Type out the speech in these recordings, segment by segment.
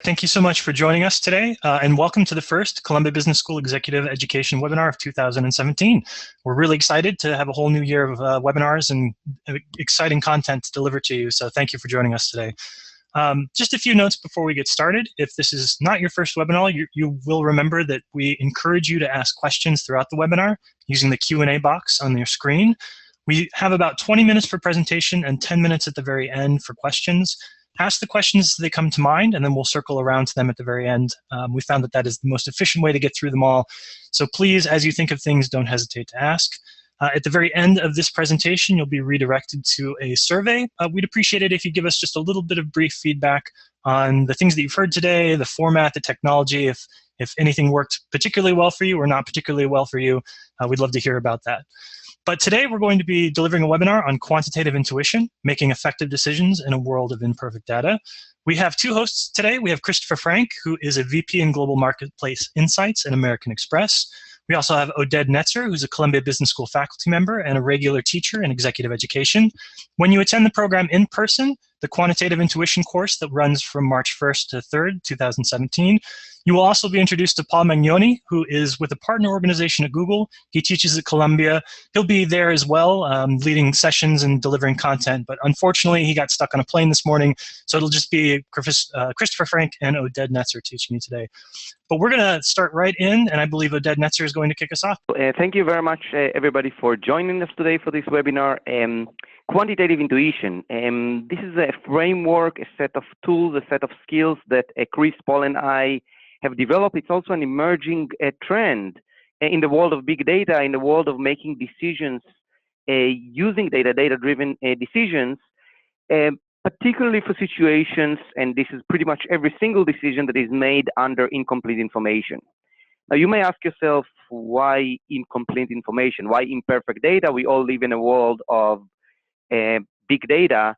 Thank you so much for joining us today, and welcome to the first Columbia Business School Executive Education webinar of 2017. We're really excited to have a whole new year of webinars and exciting content to deliver to you, so thank you for joining us today. Just a few notes before we get started. If this is not your first webinar, you will remember that we encourage you to ask questions throughout the webinar using the Q&A box on your screen. We have about 20 minutes for presentation and 10 minutes at the very end for questions. Ask the questions as they come to mind, and then we'll circle around to them at the very end. We found that that is the most efficient way to get through them all. So please, as you think of things, don't hesitate to ask. At the very end of this presentation, you'll be redirected to a survey. We'd appreciate it if you give us just a little bit of brief feedback on the things that you've heard today, the format, the technology, if anything worked particularly well for you or not particularly well for you. We'd love to hear about that. But today we're going to be delivering a webinar on quantitative intuition, making effective decisions in a world of imperfect data. We have two hosts today. We have Christopher Frank, who is a VP in Global Marketplace Insights at American Express. We also have Oded Netzer, who's a Columbia Business School faculty member and a regular teacher in executive education. When you attend the program in person, the Quantitative Intuition course that runs from March 1st to 3rd, 2017, you will also be introduced to Paul Magnoni, who is with a partner organization at Google. He teaches at Columbia. He'll be there as well, leading sessions and delivering content, but unfortunately he got stuck on a plane this morning, so it'll just be Christopher Frank and Oded Netzer teaching you today. But we're going to start right in, and I believe Oded Netzer is going to kick us off. Thank you very much, everybody, for joining us today for this webinar. Quantitative intuition. This is a framework, a set of tools, a set of skills that Chris, Paul, and I have developed. It's also an emerging trend in the world of big data, in the world of making decisions using data-driven decisions, particularly for situations, and this is pretty much every single decision that is made under incomplete information. Now, you may ask yourself, why incomplete information? Why imperfect data? We all live in a world of big data.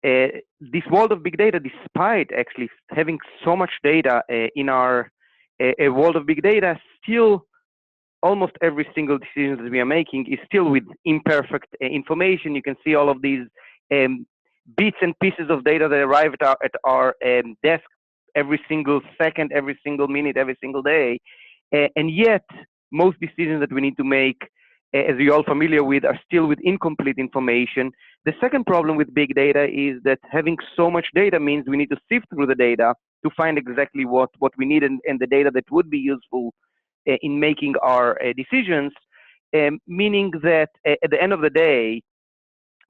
This world of big data, despite actually having so much data in our world of big data, still almost every single decision that we are making is still with imperfect information. You can see all of these bits and pieces of data that arrive at our desk every single second, every single minute, every single day. And yet, most decisions that we need to make, as you're all familiar with, are still with incomplete information. The second problem with big data is that having so much data means we need to sift through the data to find exactly what we need and the data that would be useful in making our decisions, meaning that at the end of the day,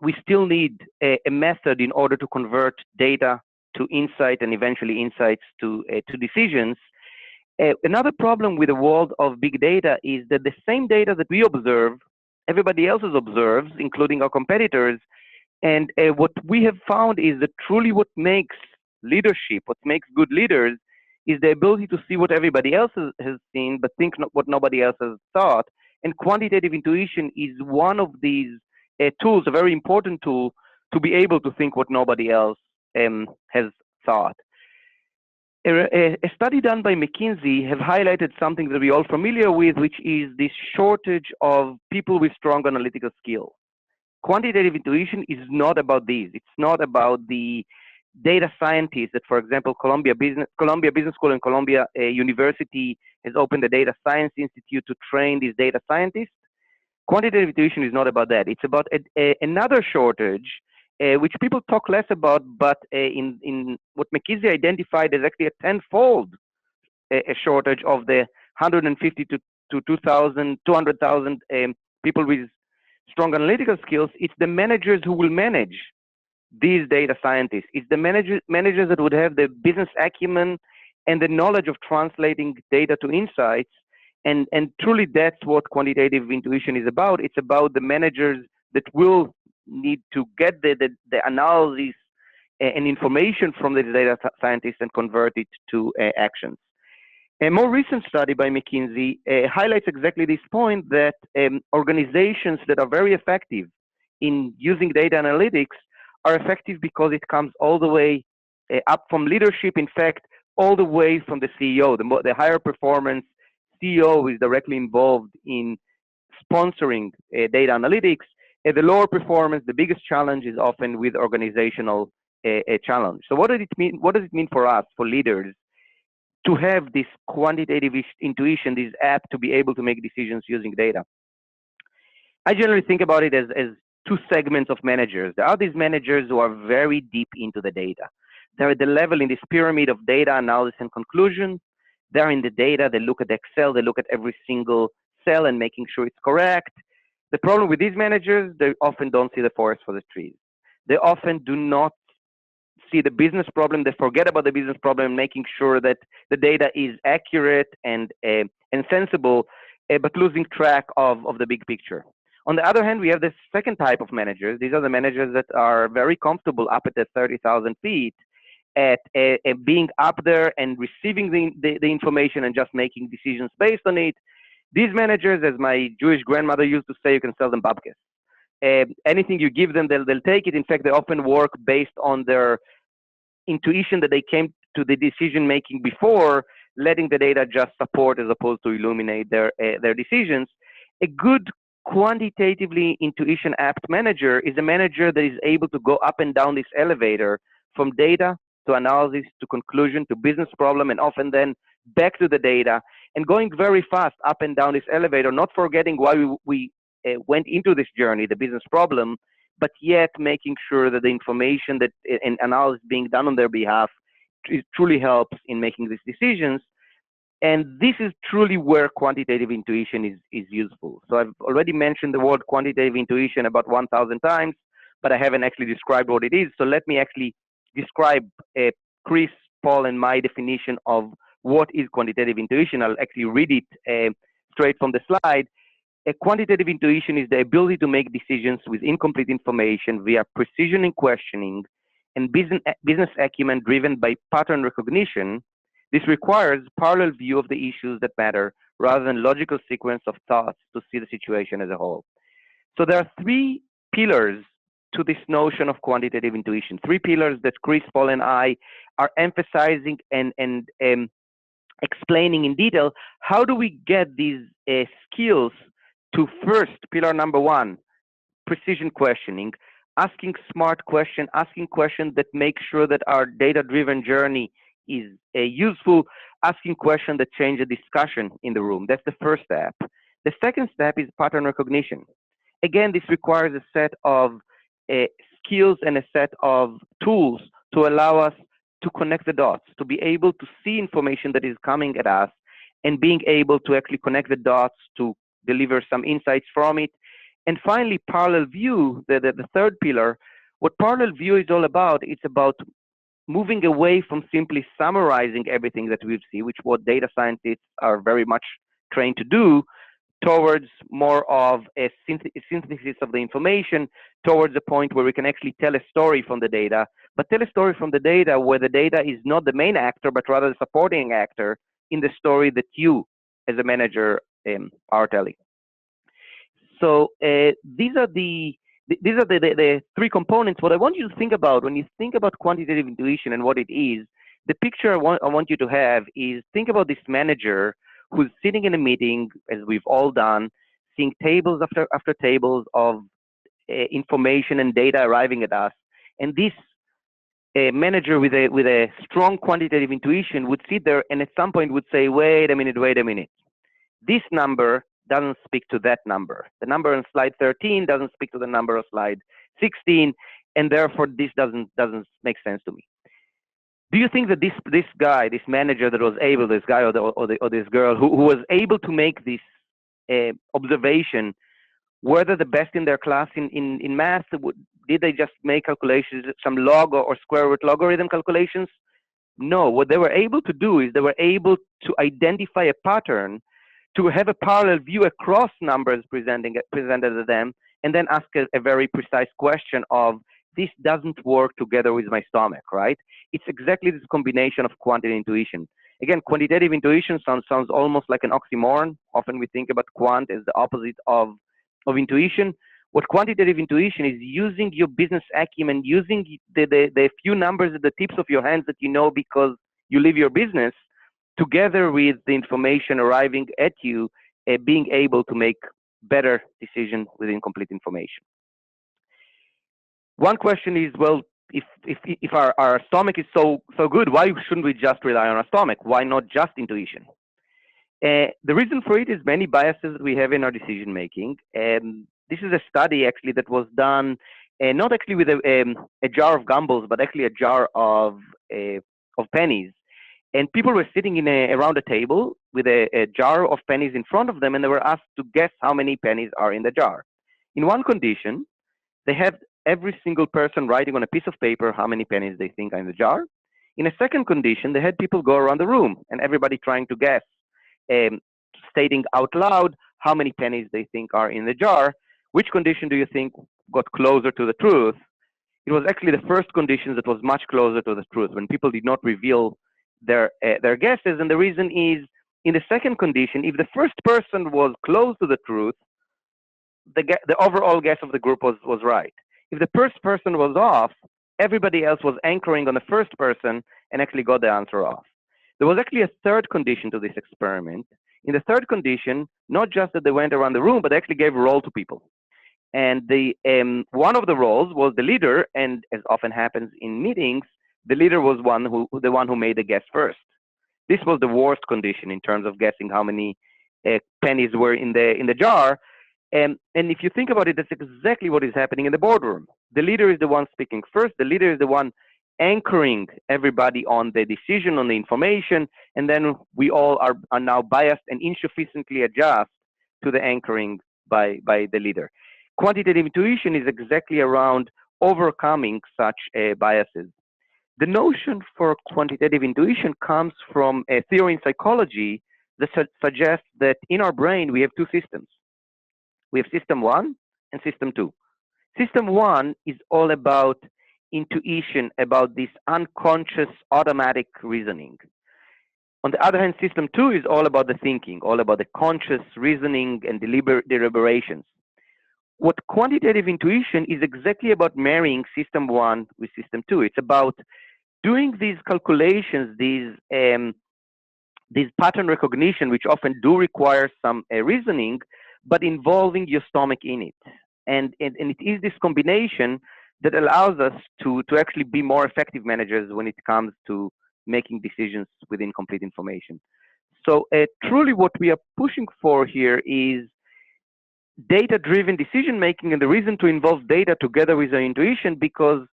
we still need a method in order to convert data to insight and eventually insights to decisions. Another problem with the world of big data is that the same data that we observe, everybody else observes, including our competitors. And what we have found is that truly what makes leadership, what makes good leaders, is the ability to see what everybody else has seen, but think what nobody else has thought. And quantitative intuition is one of these tools, a very important tool, to be able to think what nobody else has thought. A study done by McKinsey have highlighted something that we're all familiar with, which is this shortage of people with strong analytical skill. Quantitative intuition is not about these. It's not about the data scientists that, for example, Columbia Business School and Columbia University has opened a data science institute to train these data scientists. Quantitative intuition is not about that. It's about another shortage, which people talk less about, but in what McKinsey identified as actually a tenfold a shortage of the 150 to 200,000 people with strong analytical skills. It's the managers who will manage these data scientists. It's the managers that would have the business acumen and the knowledge of translating data to insights. And truly, that's what quantitative intuition is about. It's about the managers that will need to get the analysis and information from the data scientists and convert it to actions. A more recent study by McKinsey highlights exactly this point, that organizations that are very effective in using data analytics are effective because it comes all the way up from leadership. In fact, all the way from the CEO. The higher performance CEO is directly involved in sponsoring data analytics. At the lower performance, the biggest challenge is often with organizational a challenge. So what does it mean? What does it mean for us, for leaders, to have this quantitative intuition, this app to be able to make decisions using data? I generally think about it as two segments of managers. There are these managers who are very deep into the data. They're at the level in this pyramid of data analysis and conclusion. They're in the data, they look at Excel, they look at every single cell and making sure it's correct. The problem with these managers, they often don't see the forest for the trees. They often do not see the business problem. They forget about the business problem, making sure that the data is accurate and sensible, but losing track of the big picture. On the other hand, we have the second type of managers. These are the managers that are very comfortable up at the 30,000 feet at being up there and receiving the information and just making decisions based on it. These managers, as my Jewish grandmother used to say, you can sell them babkes. Anything you give them, they'll take it. In fact, they often work based on their intuition that they came to the decision making before, letting the data just support as opposed to illuminate their decisions. A good quantitatively intuition apt manager is a manager that is able to go up and down this elevator from data to analysis to conclusion to business problem, and often then back to the data, and going very fast up and down this elevator, not forgetting why we went into this journey, the business problem, but yet making sure that the information that and analysis being done on their behalf truly helps in making these decisions. And this is truly where quantitative intuition is useful. So I've already mentioned the word quantitative intuition about 1,000 times, but I haven't actually described what it is. So let me actually describe Chris, Paul, and my definition of what is quantitative intuition. I'll actually read it straight from the slide. A quantitative intuition is the ability to make decisions with incomplete information via precision in questioning and business acumen driven by pattern recognition. This requires parallel view of the issues that matter rather than logical sequence of thoughts to see the situation as a whole. So there are three pillars to this notion of quantitative intuition, three pillars that Chris, Paul, and I are emphasizing and explaining in detail. How do we get these skills to first, pillar number one, precision questioning, asking smart questions, asking questions that make sure that our data-driven journey is useful, asking questions that change the discussion in the room. That's the first step. The second step is pattern recognition. Again, this requires a set of skills and a set of tools to allow us to connect the dots, to be able to see information that is coming at us and being able to actually connect the dots to deliver some insights from it. And finally, parallel view, the third pillar. What parallel view is all about, it's about moving away from simply summarizing everything that we see, which what data scientists are very much trained to do, towards more of a synthesis of the information, towards a point where we can actually tell a story from the data, but tell a story from the data where the data is not the main actor, but rather the supporting actor in the story that you, as a manager, are telling. So these are the three components. What I want you to think about when you think about quantitative intuition and what it is, the picture I want you to have is, think about this manager who's sitting in a meeting, as we've all done, seeing tables after tables of information and data arriving at us. And this manager with a strong quantitative intuition would sit there and at some point would say, wait a minute. This number doesn't speak to that number. The number on slide 13 doesn't speak to the number on slide 16, and therefore this doesn't make sense to me. Do you think that this guy, this manager that was able, this guy or this girl who was able to make this observation, were they the best in their class in math? Did they just make calculations, some log or square root logarithm calculations? No, what they were able to do is they were able to identify a pattern, to have a parallel view across numbers presented to them, and then ask a very precise question of, this doesn't work together with my stomach, right? It's exactly this combination of quantitative intuition. Again, quantitative intuition sounds almost like an oxymoron. Often we think about quant as the opposite of intuition. What quantitative intuition is, using your business acumen, using the few numbers at the tips of your hands that you know because you live your business, together with the information arriving at you, being able to make better decisions with incomplete information. One question is, well, if our stomach is so good, why shouldn't we just rely on our stomach? Why not just intuition? The reason for it is many biases that we have in our decision making. This is a study actually that was done not actually with a jar of gumballs, but actually a jar of pennies. And people were sitting around a table with a jar of pennies in front of them, and they were asked to guess how many pennies are in the jar. In one condition, they had every single person writing on a piece of paper how many pennies they think are in the jar. In a second condition, they had people go around the room and everybody trying to guess, stating out loud how many pennies they think are in the jar. Which condition do you think got closer to the truth? It was actually the first condition that was much closer to the truth, when people did not reveal their guesses. And the reason is, in the second condition, if the first person was close to the truth, the overall guess of the group was right. If the first person was off, everybody else was anchoring on the first person and actually got the answer off. There was actually a third condition to this experiment. In the third condition, not just that they went around the room, but they actually gave a role to people. And one of the roles was the leader, and as often happens in meetings, the leader was the one who made the guess first. This was the worst condition in terms of guessing how many pennies were in the jar. And if you think about it, that's exactly what is happening in the boardroom. The leader is the one speaking first. The leader is the one anchoring everybody on the decision, on the information, and then we all are now biased and insufficiently adjust to the anchoring by the leader. Quantitative intuition is exactly around overcoming such biases. The notion for quantitative intuition comes from a theory in psychology that suggests that in our brain we have two systems. We have system 1 and system 2. System 1 is all about intuition, about this unconscious automatic reasoning. On the other hand, system 2 is all about the thinking, all about the conscious reasoning and deliberations. What quantitative intuition is exactly about marrying system 1 with system 2. It's about doing these calculations, these pattern recognition, which often do require some reasoning, but involving your stomach in it. And it is this combination that allows us to actually be more effective managers when it comes to making decisions with incomplete information. So truly what we are pushing for here is data-driven decision-making, and the reason to involve data together with our intuition, because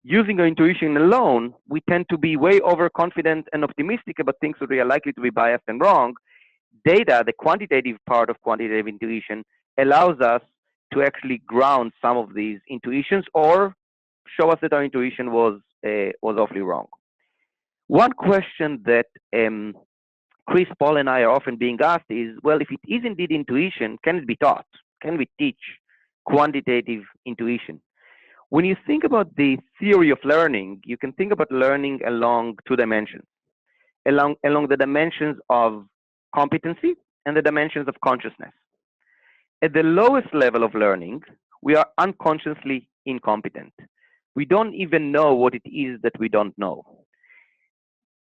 using our intuition alone, we tend to be way overconfident and optimistic about things that we are likely to be biased and wrong. Data, the quantitative part of quantitative intuition, allows us to actually ground some of these intuitions or show us that our intuition was awfully wrong. One question that Chris, Paul, and I are often being asked is, well, if it is indeed intuition, can it be taught? Can we teach quantitative intuition? When you think about the theory of learning, you can think about learning along two dimensions, along the dimensions of competency and the dimensions of consciousness. At the lowest level of learning, we are unconsciously incompetent. We don't even know what it is that we don't know.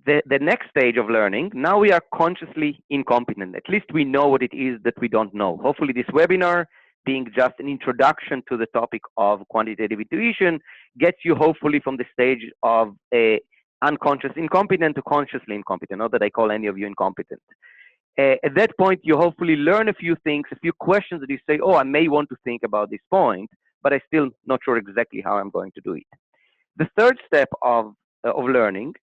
The next stage of learning, now we are consciously incompetent. At least we know what it is that we don't know. Hopefully this webinar, being just an introduction to the topic of quantitative intuition, gets you hopefully from the stage of unconscious incompetent to consciously incompetent. Not that I call any of you incompetent. At that point, you hopefully learn a few things, a few questions that you say, oh, I may want to think about this point, but I'm still not sure exactly how I'm going to do it. The third step of learning,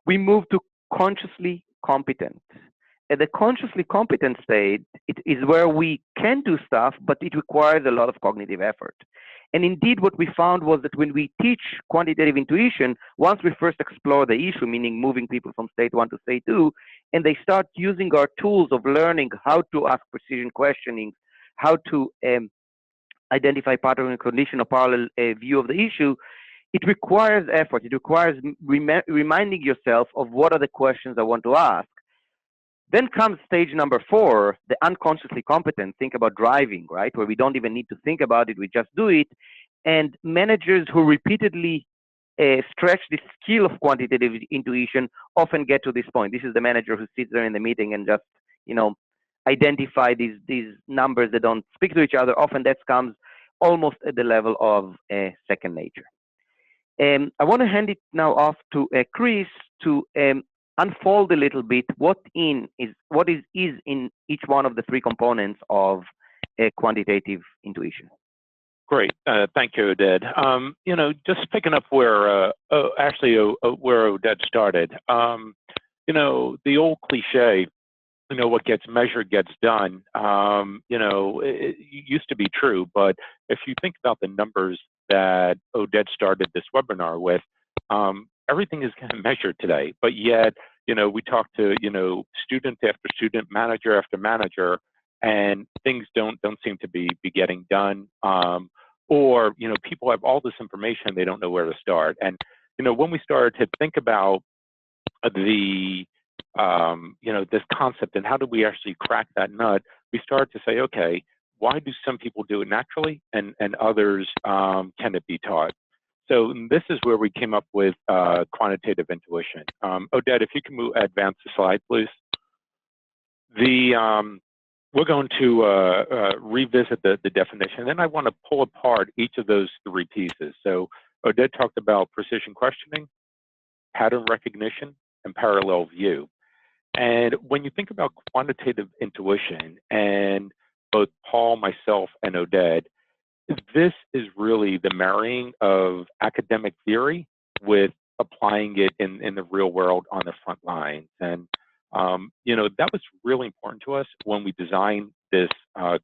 we move to consciously competent. At the consciously competent state, it is where we can do stuff, but it requires a lot of cognitive effort. And indeed, what we found was that when we teach quantitative intuition, once we first explore the issue, meaning moving people from state 1 to state 2, and they start using our tools of learning how to ask precision questioning, how to identify pattern recognition or parallel view of the issue, it requires effort. It requires reminding yourself of what are the questions I want to ask. Then comes stage number 4, the unconsciously competent. Think about driving, right? Where we don't even need to think about it, we just do it. And managers who repeatedly stretch the skill of quantitative intuition often get to this point. This is the manager who sits there in the meeting and just, identify these numbers that don't speak to each other. Often that comes almost at the level of second nature. I want to hand it now off to Chris to unfold a little bit what is in each one of the three components of quantitative intuition. Great, thank you, Oded. Just picking up where where Oded started. The old cliche, what gets measured gets done. It used to be true, but if you think about the numbers that Oded started this webinar with, everything is kind of measured today. But yet, we talk to student after student, manager after manager, and things don't seem to be getting done. Or people have all this information, they don't know where to start. And when we started to think about the this concept and how do we actually crack that nut, we started to say, okay, why do some people do it naturally and others can it be taught? So this is where we came up with quantitative intuition. Oded, if you can advance the slide, please. We're going to revisit the definition. Then I want to pull apart each of those three pieces. So Oded talked about precision questioning, pattern recognition, and parallel view. And when you think about quantitative intuition, and both Paul, myself, and Oded, this is really the marrying of academic theory with applying it in the real world on the front lines. And that was really important to us when we designed this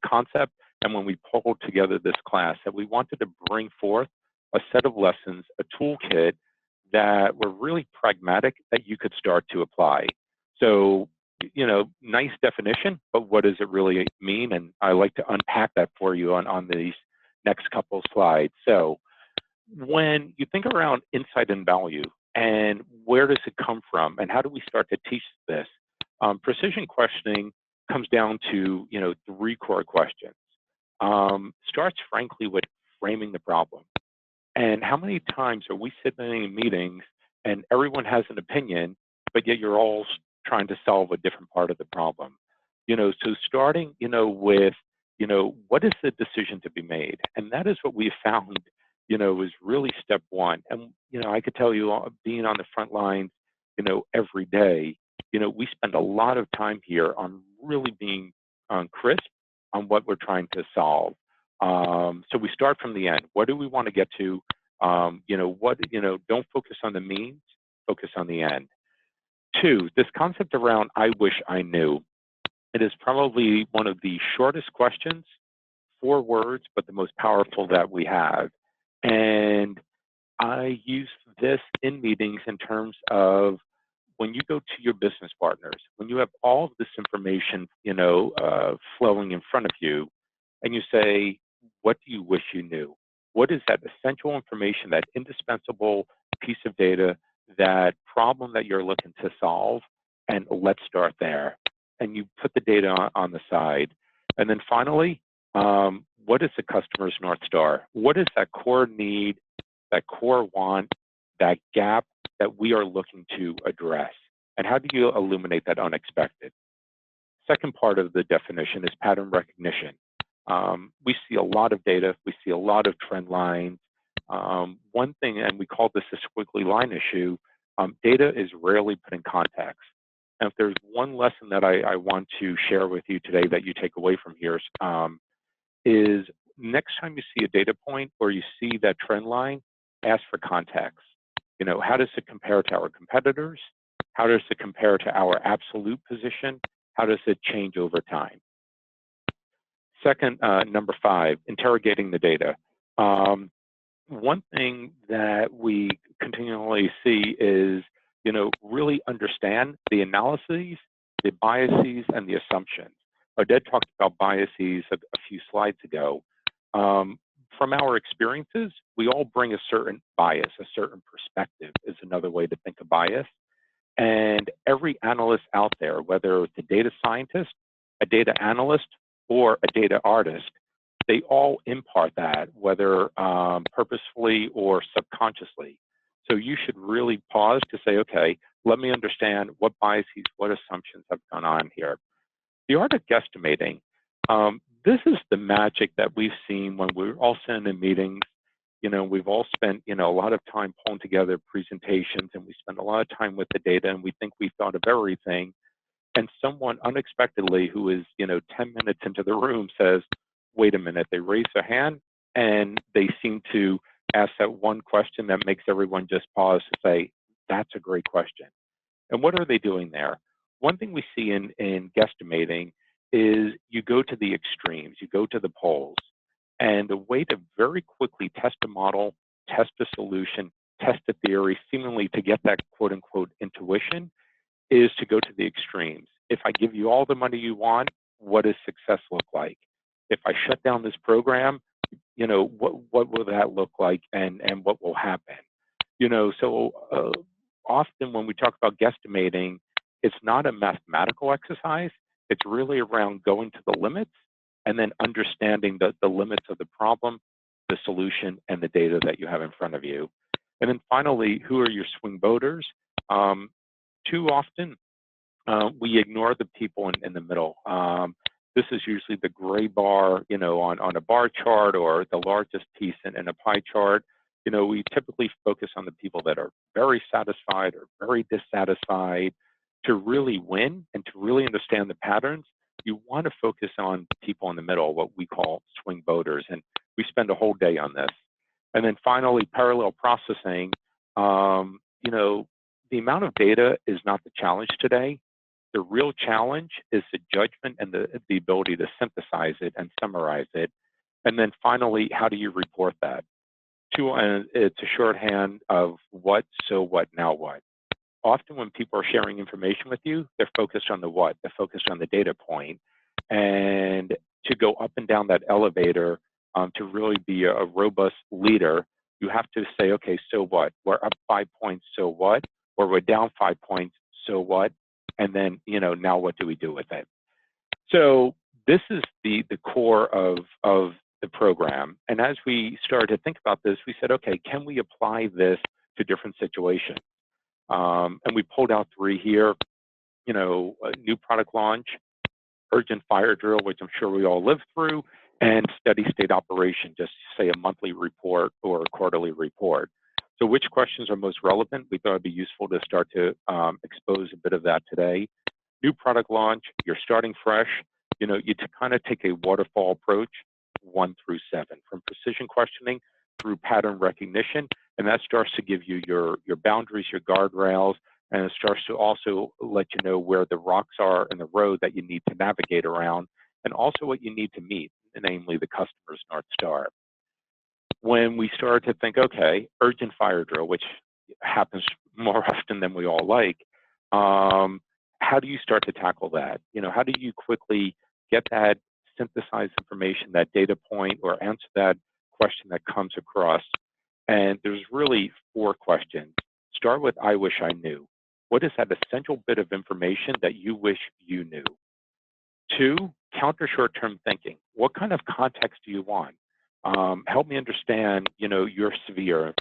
concept and when we pulled together this class, that we wanted to bring forth a set of lessons, a toolkit that were really pragmatic that you could start to apply. So, nice definition, but what does it really mean? And I like to unpack that for you on these next couple of slides. So when you think around insight and value and where does it come from and how do we start to teach this, precision questioning comes down to, three core questions. Starts frankly with framing the problem. And how many times are we sitting in meetings and everyone has an opinion, but yet you're all trying to solve a different part of the problem? So starting, with, what is the decision to be made? And that is what we found, is really step one. And, I could tell you, being on the front lines, every day, we spend a lot of time here on really being crisp on what we're trying to solve. So we start from the end. What do we want to get to? Don't focus on the means, focus on the end. Two, this concept around I wish I knew. It is probably one of the shortest questions, 4 words, but the most powerful that we have. And I use this in meetings in terms of when you go to your business partners, when you have all of this information, flowing in front of you, and you say, what do you wish you knew? What is that essential information, that indispensable piece of data, that problem that you're looking to solve? And let's start there. And you put the data on the side. And then finally, what is the customer's North Star? What is that core need, that core want, that gap that we are looking to address? And how do you illuminate that unexpected? Second part of the definition is pattern recognition. We see a lot of data, we see a lot of trend lines. One thing, and we call this the squiggly line issue, data is rarely put in context. And if there's one lesson that I want to share with you today that you take away from here, is next time you see a data point or you see that trend line, ask for context. How does it compare to our competitors? How does it compare to our absolute position? How does it change over time? Second, number 5, interrogating the data. One thing that we continually see is, really understand the analyses, the biases, and the assumptions. Oded talked about biases a few slides ago. From our experiences, we all bring a certain bias, a certain perspective is another way to think of bias. And every analyst out there, whether it's a data scientist, a data analyst, or a data artist, they all impart that, whether purposefully or subconsciously. So you should really pause to say, okay, let me understand what biases, what assumptions have gone on here. The art of guesstimating, this is the magic that we've seen when we're all sitting in meetings. We've all spent, a lot of time pulling together presentations, and we spend a lot of time with the data, and we think we've thought of everything. And someone unexpectedly who is, 10 minutes into the room says, wait a minute, they raise their hand, and they seem to ask that one question that makes everyone just pause to say, that's a great question. And what are they doing there? One thing we see in guesstimating is you go to the extremes, you go to the poles. And a way to very quickly test a model, test a solution, test a theory, seemingly to get that quote unquote intuition, is to go to the extremes. If I give you all the money you want, what does success look like? If I shut down this program, what will that look like, and what will happen? Often when we talk about guesstimating, it's not a mathematical exercise. It's really around going to the limits and then understanding the limits of the problem, the solution, and the data that you have in front of you. And then finally, who are your swing voters? Too often, we ignore the people in the middle. This is usually the gray bar, on a bar chart, or the largest piece in a pie chart. We typically focus on the people that are very satisfied or very dissatisfied. To really win and to really understand the patterns, you want to focus on people in the middle, what we call swing voters, and we spend a whole day on this. And then finally, parallel processing. The amount of data is not the challenge today. The real challenge is the judgment and the ability to synthesize it and summarize it. And then finally, how do you report that? It's a shorthand of what, so what, now what. Often when people are sharing information with you, they're focused on the what, they're focused on the data point. And to go up and down that elevator, to really be a robust leader, you have to say, okay, so what? We're up 5 points, so what? Or we're down 5 points, so what? And then, now what do we do with it? So this is the core of the program. And as we started to think about this, we said, okay, can we apply this to different situations? And we pulled out 3 here, a new product launch, urgent fire drill, which I'm sure we all lived through, and steady state operation, just say a monthly report or a quarterly report. So which questions are most relevant? We thought it'd be useful to start to expose a bit of that today. New product launch, you're starting fresh. You kind of take a waterfall approach, 1 through 7, from precision questioning through pattern recognition, and that starts to give you your boundaries, your guardrails, and it starts to also let you know where the rocks are in the road that you need to navigate around, and also what you need to meet, namely the customer's North Star. When we started to think, okay, urgent fire drill, which happens more often than we all like, how do you start to tackle that? How do you quickly get that synthesized information, that data point, or answer that question that comes across? And there's really 4 questions. Start with, I wish I knew. What is that essential bit of information that you wish you knew? 2, counter short-term thinking. What kind of context do you want? Help me understand, your sphere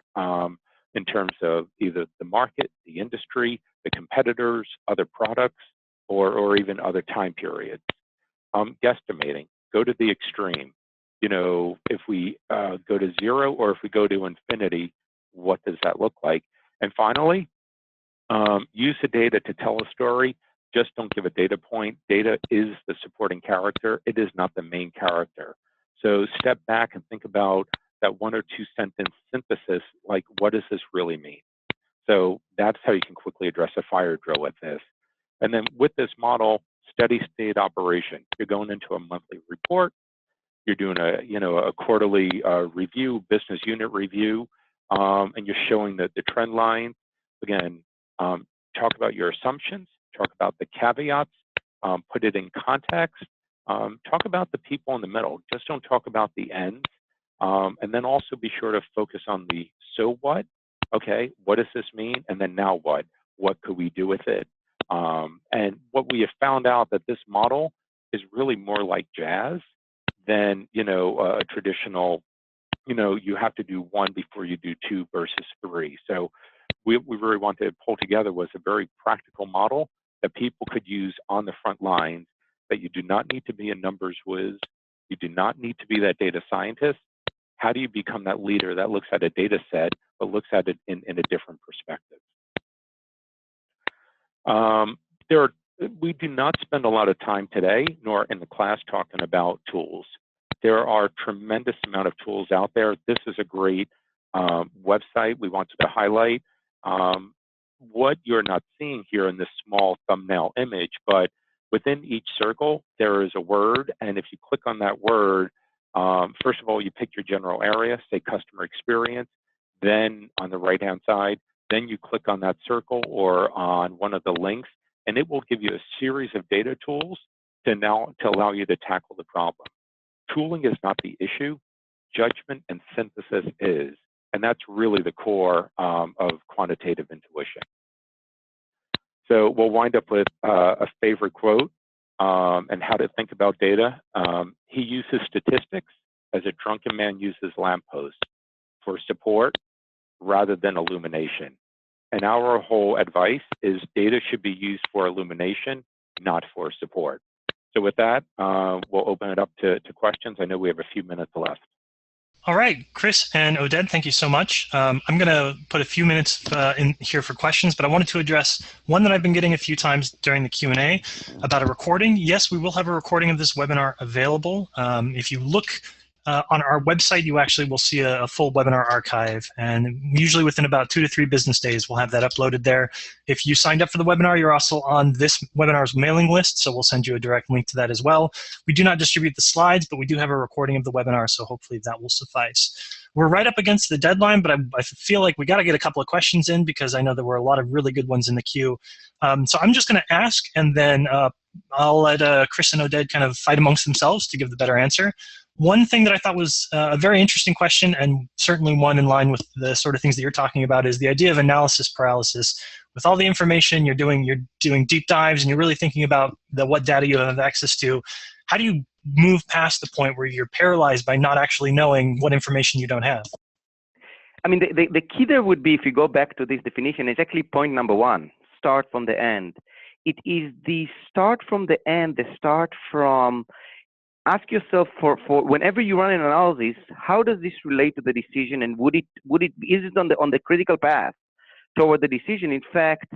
in terms of either the market, the industry, the competitors, other products, or even other time periods. Guesstimating, go to the extreme. If we go to 0 or if we go to infinity, what does that look like? And finally, use the data to tell a story. Just don't give a data point. Data is the supporting character. It is not the main character. So step back and think about that 1 or 2 sentence synthesis, like what does this really mean? So that's how you can quickly address a fire drill with this. And then with this model, steady state operation. You're going into a monthly report. You're doing a quarterly review, business unit review, and you're showing the trend line. Again, talk about your assumptions, talk about the caveats, put it in context, talk about the people in the middle. Just don't talk about the ends. And then also be sure to focus on the so what. Okay, what does this mean? And then now what? What could we do with it? And what we have found out that this model is really more like jazz than, a traditional, you have to do 1 before you do 2 versus 3. So we really wanted to pull together was a very practical model that people could use on the front lines, that you do not need to be a numbers whiz. You do not need to be that data scientist. How do you become that leader that looks at a data set, but looks at it in a different perspective? We do not spend a lot of time today, nor in the class, talking about tools. There are a tremendous amount of tools out there. This is a great website we wanted to highlight. What you're not seeing here in this small thumbnail image, but within each circle, there is a word, and if you click on that word, first of all, you pick your general area, say customer experience, then on the right-hand side, then you click on that circle or on one of the links, and it will give you a series of data tools to allow you to tackle the problem. Tooling is not the issue, judgment and synthesis is, and that's really the core of quantitative intuition. So we'll wind up with a favorite quote and how to think about data. He uses statistics as a drunken man uses lampposts for support rather than illumination. And our whole advice is data should be used for illumination, not for support. So with that, we'll open it up to questions. I know we have a few minutes left. All right, Chris and Oded, thank you so much. I'm going to put a few minutes in here for questions, but I wanted to address one that I've been getting a few times during the Q&A about a recording. Yes, we will have a recording of this webinar available. If you look on our website, you actually will see a full webinar archive, and usually within about 2 to 3 business days, we'll have that uploaded there. If you signed up for the webinar, you're also on this webinar's mailing list, so we'll send you a direct link to that as well. We do not distribute the slides, but we do have a recording of the webinar, so hopefully that will suffice. We're right up against the deadline, but I feel like we got to get a couple of questions in because I know there were a lot of really good ones in the queue. So I'm just going to ask, and then I'll let Chris and Oded kind of fight amongst themselves to give the better answer. One thing that I thought was a very interesting question, and certainly one in line with the sort of things that you're talking about, is the idea of analysis paralysis. With all the information you're doing deep dives, and you're really thinking about what data you have access to. How do you move past the point where you're paralyzed by not actually knowing what information you don't have? I mean, the key there would be, if you go back to this definition, is actually point number 1, start from the end. It is the start from the end, the start from, ask yourself for whenever you run an analysis, how does this relate to the decision, and is it on the critical path toward the decision? In fact,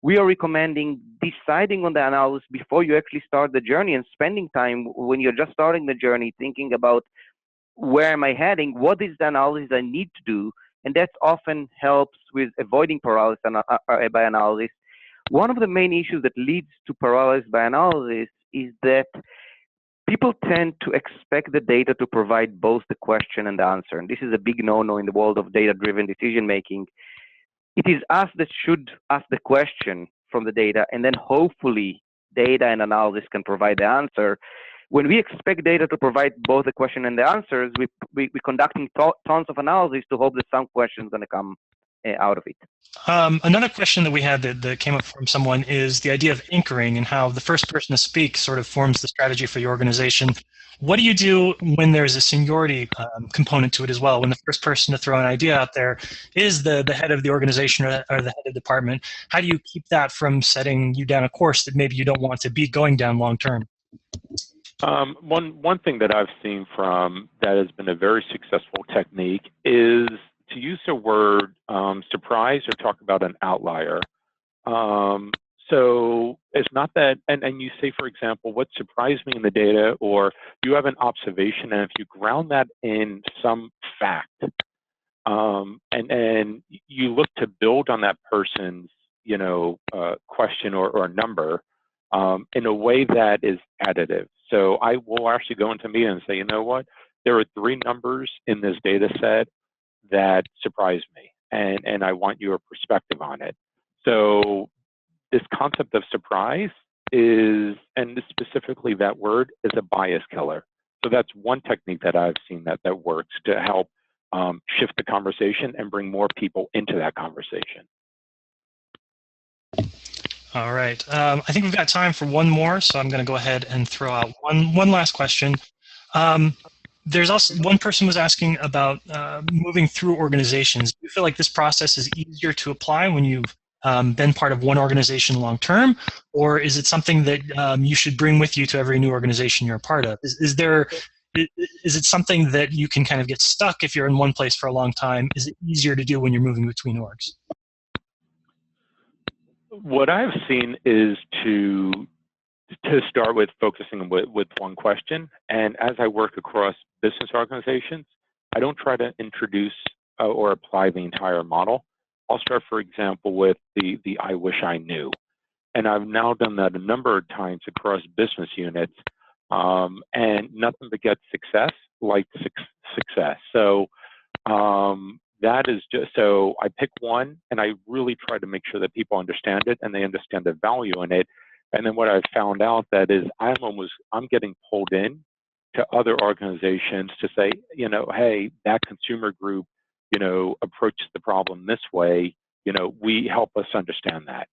we are recommending deciding on the analysis before you actually start the journey, and spending time when you're just starting the journey thinking about where am I heading, what is the analysis I need to do, and that often helps with avoiding paralysis by analysis. One of the main issues that leads to paralysis by analysis is that people tend to expect the data to provide both the question and the answer, and this is a big no-no in the world of data-driven decision-making. It is us that should ask the question from the data, and then hopefully data and analysis can provide the answer. When we expect data to provide both the question and the answers, we're conducting tons of analysis to hope that some question is going to come out of it. Another question that we had that came up from someone is the idea of anchoring and how the first person to speak sort of forms the strategy for the organization. What do you do when there's a seniority component to it as well? When the first person to throw an idea out there is the head of the organization or the head of the department, how do you keep that from setting you down a course that maybe you don't want to be going down long term? One thing that I've seen from that has been a very successful technique is to use the word surprise or talk about an outlier. So it's not that, and you say, for example, what surprised me in the data, or you have an observation, and if you ground that in some fact, and you look to build on that person's, question or number in a way that is additive. So I will actually go into me and say, you know what, there are 3 numbers in this data set that surprised me, and I want your perspective on it. So this concept of surprise is, and specifically that word, is a bias killer. So that's one technique that I've seen that works to help shift the conversation and bring more people into that conversation. All right. I think we've got time for one more, so I'm going to go ahead and throw out one last question. There's also one person was asking about moving through organizations. Do you feel like this process is easier to apply when you've been part of one organization long term, or is it something that you should bring with you to every new organization you're a part of? Is there is it something that you can kind of get stuck if you're in one place for a long time? Is it easier to do when you're moving between orgs? What I've seen is to start with focusing with one question. And as I work across business organizations, I don't try to introduce or apply the entire model. I'll start, for example, with the I wish I knew. And I've now done that a number of times across business units, and nothing but get success, like success. So that is just, so I pick one and I really try to make sure that people understand it and they understand the value in it. And then what I've found out that is I'm getting pulled in to other organizations to say, you know, hey, that consumer group, you know, approaches the problem this way, you know, we help us understand that,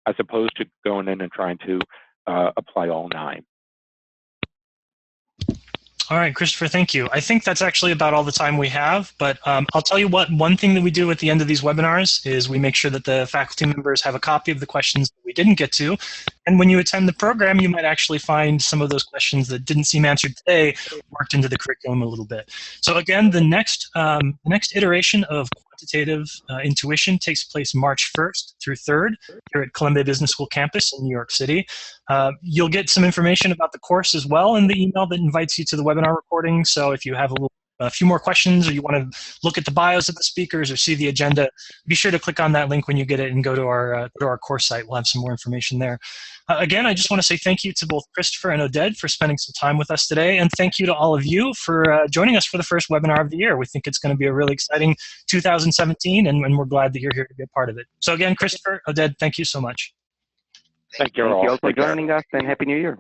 as opposed to going in and trying to apply all 9. All right, Christopher, thank you. I think that's actually about all the time we have, but I'll tell you what, one thing that we do at the end of these webinars is we make sure that the faculty members have a copy of the questions that we didn't get to. And when you attend the program, you might actually find some of those questions that didn't seem answered today worked into the curriculum a little bit. So again, the next iteration of quantitative intuition takes place March 1st through 3rd here at Columbia Business School campus in New York City. You'll get some information about the course as well in the email that invites you to the webinar recording. So if you have a few more questions, or you want to look at the bios of the speakers or see the agenda, be sure to click on that link when you get it and go to our course site. We'll have some more information there. Again, I just want to say thank you to both Christopher and Oded for spending some time with us today, and thank you to all of you for joining us for the first webinar of the year. We think it's going to be a really exciting 2017, and we're glad that you're here to be a part of it. So again, Christopher, Oded, thank you so much. Thank you Thank all. you all for joining us, and Happy New Year.